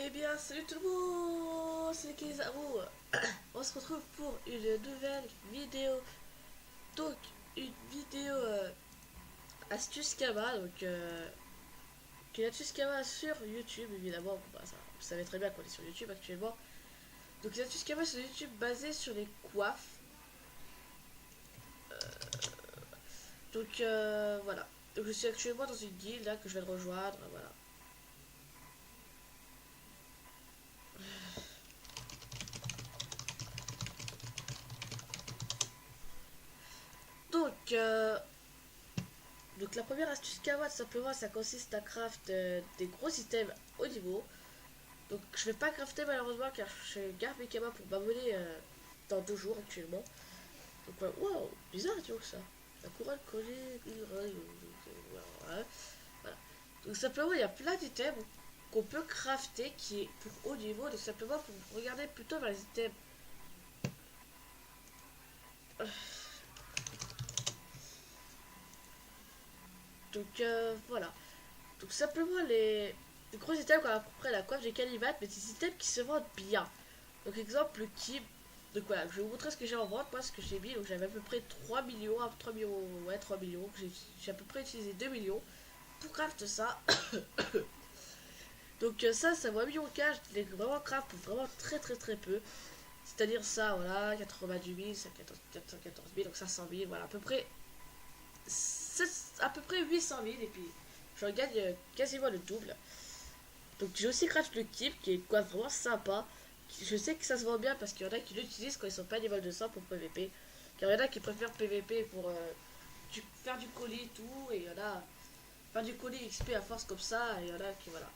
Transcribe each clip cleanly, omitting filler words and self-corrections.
Eh bien, salut tout le monde, c'est Kizarou. On se retrouve pour une nouvelle vidéo. Donc, une vidéo astuce Kama. Une astuce Kama sur YouTube, évidemment. Bah, ça, vous savez très bien qu'on est sur YouTube actuellement. Donc, une astuce Kama sur YouTube basée sur les coiffes. Voilà. Donc, je suis actuellement dans une guilde là que je vais rejoindre. Voilà. Donc, euh, Donc la première astuce Kawa tout simplement ça consiste à craft des gros items au niveau. Donc je vais pas crafter malheureusement car je garde mes Kawa pour m'abonner dans 2 jours actuellement. Donc wow, bizarre tu vois ça. La couronne collée. Voilà. Voilà. Donc simplement il y a plein d'items qu'on peut crafter qui est pour haut niveau. Donc simplement pour regarder plutôt vers les items. Voilà. Donc simplement les gros items comme à peu près la coiffe des calibates, mais des items qui se vendent bien. Donc exemple le kib. Donc voilà, je vais vous montrer ce que j'ai en vente, moi ce que j'ai mis. Donc j'avais à peu près 3 millions, 3 millions, ouais 3 millions. J'ai à peu près utilisé 2 millions pour craft ça. Ça vaut 1 million cash, je l'ai vraiment craft pour vraiment très peu. C'est-à-dire ça, voilà, 90 000, 414 000, donc 500 000, voilà, à peu près 800 000 et puis je gagne quasiment le double. Donc j'ai aussi craft le keep qui est quoi vraiment sympa. Je sais que ça se vend bien parce qu'il y en a qui l'utilisent quand ils sont pas niveau de 100 pour PVP. Car il y en a qui préfèrent PVP pour faire du colis et tout. Et il y en a faire du colis XP à force comme ça. Et il y en a qui voilà.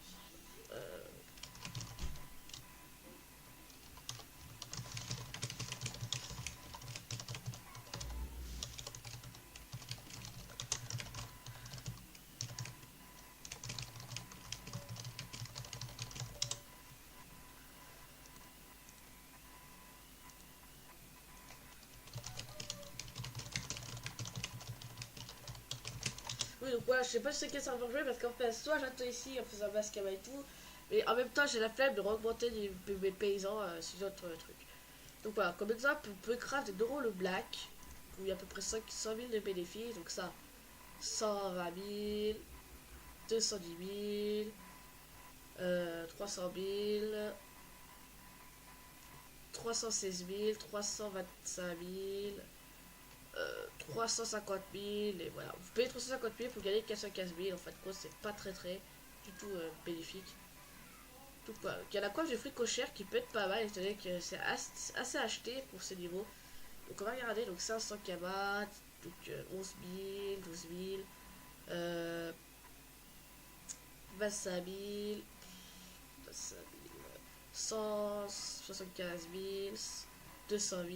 Euh, Oui donc voilà, je sais pas si c'est quel serveur jouer parce qu'en fait soit j'attends ici en faisant Bascama et tout. Mais en même temps j'ai la flemme de augmenter mes paysans sur d'autres trucs. Donc voilà, comme exemple, on peut craft des Doro le Black, où il y a à peu près 500 000 de bénéfices, donc ça, 120 000, 210 000, 300 000, 316 000, 325 000, 350 000, et voilà. Vous payez 350 000 pour gagner 415 000, en fait, quoi, c'est pas très du tout bénéfique. Donc voilà, il y a la coiffe de fruits cochère qui peut être pas mal, étant donné que c'est assez acheté pour ce niveau. Donc on va regarder, donc 500 kabats, donc 11 000, 12 000, euh, 25 000, 25 000, 175 000, 200 000,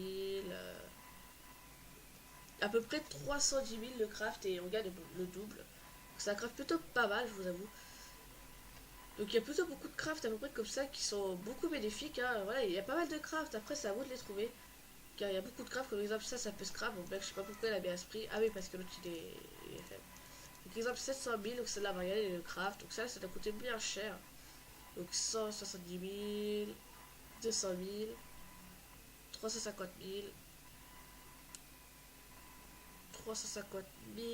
à peu près 310 000 le craft et on gagne le double. Donc ça craft plutôt pas mal, je vous avoue. Donc il y a plutôt beaucoup de craft à peu près comme ça qui sont beaucoup bénéfiques. Hein. Voilà, il y a pas mal de craft, après c'est à vous de les trouver. Car il y a beaucoup de craft, comme exemple ça peut se craft. Bon, ben, je sais pas pourquoi il a bien ce prix. Ah oui, parce que l'autre il est faible. Donc exemple 700 000, donc celle-là va y aller le craft. Donc ça doit coûter bien cher. Donc 170 000, 200 000, 350 000, 350 000,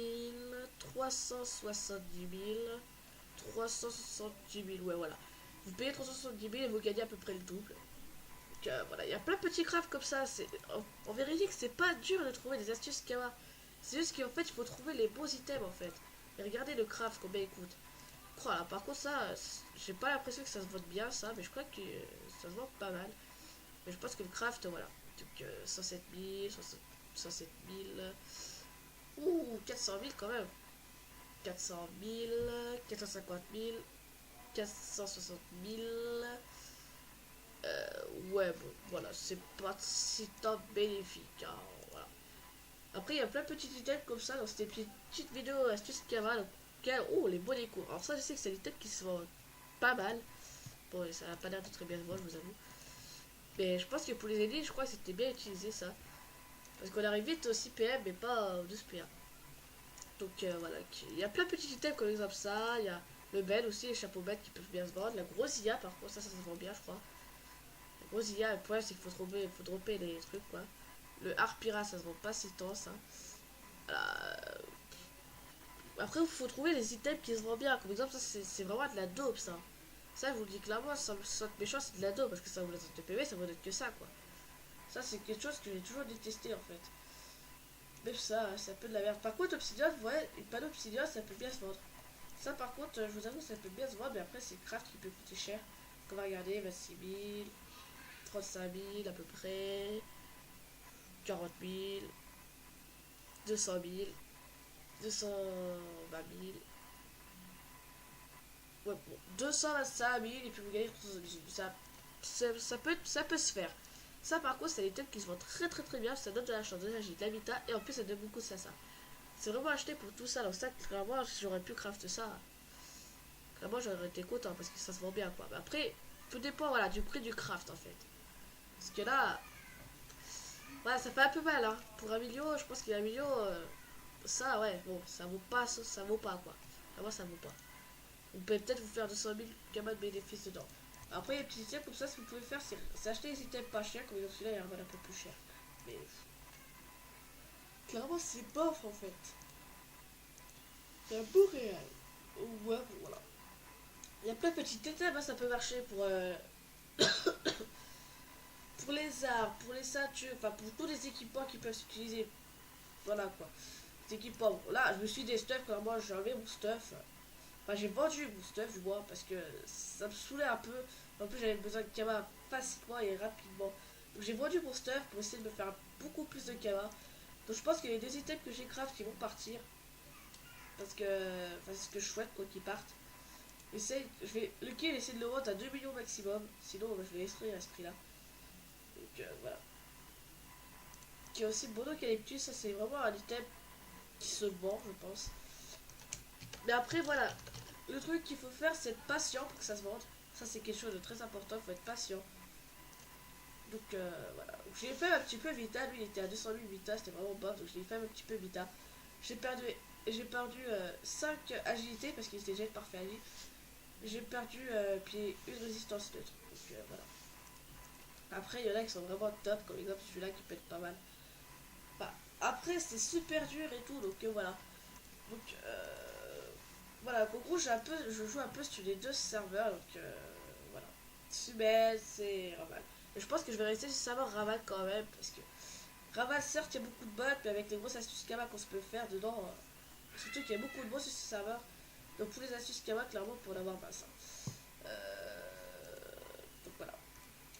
370 000, 370 000, ouais voilà. Vous payez 370 000 et vous gagnez à peu près le double. Donc voilà, il y a plein de petits crafts comme ça. En vérité, c'est pas dur de trouver des astuces Kawa. C'est juste qu'en fait, il faut trouver les beaux items en fait. Et regardez le craft combien il coûte. Oh là, par contre, ça, j'ai pas l'impression que ça se vote bien ça, mais je crois que ça se vend pas mal. Mais je pense que le craft, voilà. Donc 107 000, 107 000. Ouh, 400 000 quand même. 400 000, 450 000, 460 000. Ouais, bon, voilà, c'est pas si tant bénéfique. Hein, voilà. Après, il y a plein de petits items comme ça dans ces petites vidéos astuces Kama. Donc, oh, les bonnets courts. Alors, ça, je sais que c'est des items qui se vendent pas mal. Bon, ça n'a pas l'air de très bien se vendre, je vous avoue. Mais je pense que pour les aider, je crois que c'était bien utilisé ça. Parce qu'on arrive vite aussi PM, mais pas 12 PA. Donc voilà, il y a plein de petits items comme exemple ça. Il y a Le bed aussi, les chapeaux bêtes qui peuvent bien se vendre. La grosse IA, par contre, ça se vend bien, je crois. La grosse IA, le problème, c'est qu'il faut dropper les trucs, quoi. Le harpira, ça se vend pas si tant, ça. Voilà. Après, il faut trouver les items qui se vendent bien. Comme exemple, ça, c'est vraiment de la dope, ça. Ça, je vous le dis clairement, ça méchant, c'est de la dope. Parce que ça vous laisse de PV, ça vaut être que ça, quoi. Ça, c'est quelque chose que j'ai toujours détesté, en fait. Même ça, c'est un peu de la merde. Par contre, Obsidian, ouais, une panneau Obsidian, ça peut bien se vendre. Ça, par contre, je vous avoue, ça peut bien se vendre, mais après, c'est craft qui peut coûter cher. Donc, on va regarder 26 000, 35 000 à peu près, 40 000, 200 000, 220 000. Ouais, bon, 225 000, et puis vous gagnez 300 000. Ça peut se faire. Ça, par contre, c'est des thèmes qui se vendent très très très bien. Ça donne de la chance, de l'énergie, de l'habitat, et en plus, ça donne beaucoup de ça. C'est vraiment acheté pour tout ça. Donc, ça, clairement, j'aurais pu craft ça. Clairement, j'aurais été content parce que ça se vend bien, quoi. Mais après, tout dépend, voilà, du prix du craft, en fait. Parce que là, voilà, ça fait un peu mal, hein. Pour un million, je pense qu'il y a un million, ça, ouais, bon, ça vaut pas, quoi. Vraiment, ça vaut pas. Vous pouvez peut-être vous faire 200 000 gamma de bénéfices dedans. Après, les petits items comme ça, ce que vous pouvez faire, c'est acheter des items pas chers, comme celui-là, il revend un peu plus cher. Mais clairement, c'est bof en fait. C'est un beau réel. Ouais, voilà. Il y a plein de petits items, hein, ça peut marcher pour les armes, pour les ceintures, enfin pour tous les équipements qui peuvent s'utiliser. Voilà quoi. Les équipements. Bon, là, je me suis des stuff, clairement, j'ai enlevé mon stuff. Enfin, j'ai vendu mon stuff, du moins, parce que ça me saoulait un peu. En plus, j'avais besoin de Kama facilement et rapidement. Donc, j'ai vendu mon stuff pour essayer de me faire beaucoup plus de Kama. Donc, je pense qu'il y a des items que j'ai craft qui vont partir. Parce que, enfin, c'est ce que je souhaite, quoi, qu'ils partent. Le kill, essayer de le vendre à 2 millions maximum. Sinon, je vais extraire à ce prix-là. Donc, voilà. Qui a aussi Bono Calyptus, ça, c'est vraiment un item qui se vend, je pense. Mais après, voilà. Le truc qu'il faut faire, c'est être patient pour que ça se vende. Ça, c'est quelque chose de très important, il faut être patient. Donc, voilà. J'ai fait un petit peu Vita, lui, il était à 200 000 Vita, c'était vraiment bas, donc je l'ai fait un petit peu Vita. J'ai perdu 5 agilités parce qu'il était déjà parfait à lui. J'ai perdu puis une résistance neutre. Donc, voilà. Après, il y en a qui sont vraiment top, comme exemple celui-là qui peut être pas mal. Bah, après, c'est super dur et tout, donc voilà. Donc, voilà, en gros, je joue un peu sur les deux serveurs, donc voilà. Subel, c'est Raval. Et je pense que je vais rester sur le serveur Raval quand même, parce que Raval, certes, il y a beaucoup de bots, mais avec les grosses astuces Kama qu'on se peut faire dedans, surtout qu'il y a beaucoup de bots sur ce serveur. Donc, pour les astuces Kama, clairement, pour l'avoir, bah ça. Donc voilà.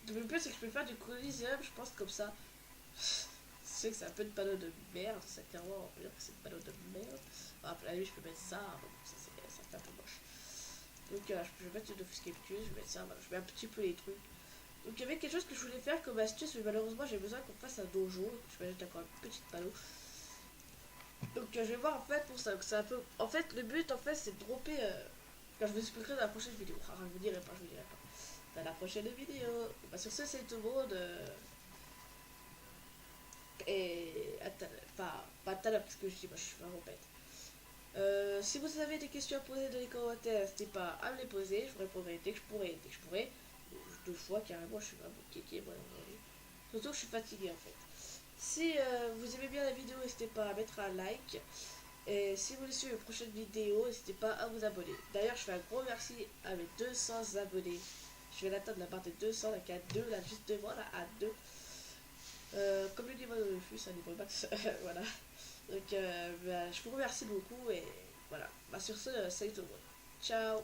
Donc, le plus, c'est que je peux faire du Coliseum, je pense, comme ça. Je sais que c'est un peu de panneau de merde, ça clairement, on peut dire que c'est une panneau de merde. Bon, après, à la je peux mettre ça, bon, ça fait un peu moche. Donc, je vais mettre une Offuscatus, je vais mettre ça, voilà, je mets un petit peu les trucs. Donc, il y avait quelque chose que je voulais faire comme astuce, mais malheureusement, j'ai besoin qu'on fasse un dojo. Je vais mettre encore une petite panneau. Donc, je vais voir en fait pour ça. C'est un peu. En fait, le but, en fait, c'est de dropper. Quand je vous expliquerai dans la prochaine vidéo. Ah, je vous dirai pas, je vous dirai pas. Dans la prochaine vidéo. Bah, sur ce, c'est tout le monde. Et pas tout à l'heure parce que je dis moi je suis vraiment bête. Si vous avez des questions à poser dans les commentaires, n'hésitez pas à me les poser, je vous répondrai dès que je pourrai. Deux fois carrément, je suis vraiment kéké moi aujourd'hui. Surtout que je suis fatigué en fait. Si vous aimez bien la vidéo, n'hésitez pas à mettre un like. Et si vous voulez suivre les prochaines vidéos, n'hésitez pas à vous abonner. D'ailleurs, je fais un gros merci à mes 200 abonnés. Je vais l'atteindre la barre des 200, là, qu'à 2, là, juste devant, là, à 2. Comme le dit mon refus, c'est un niveau max. Voilà. Donc, bah, je vous remercie beaucoup et voilà. Bah, sur ce, salut tout le monde. Ciao.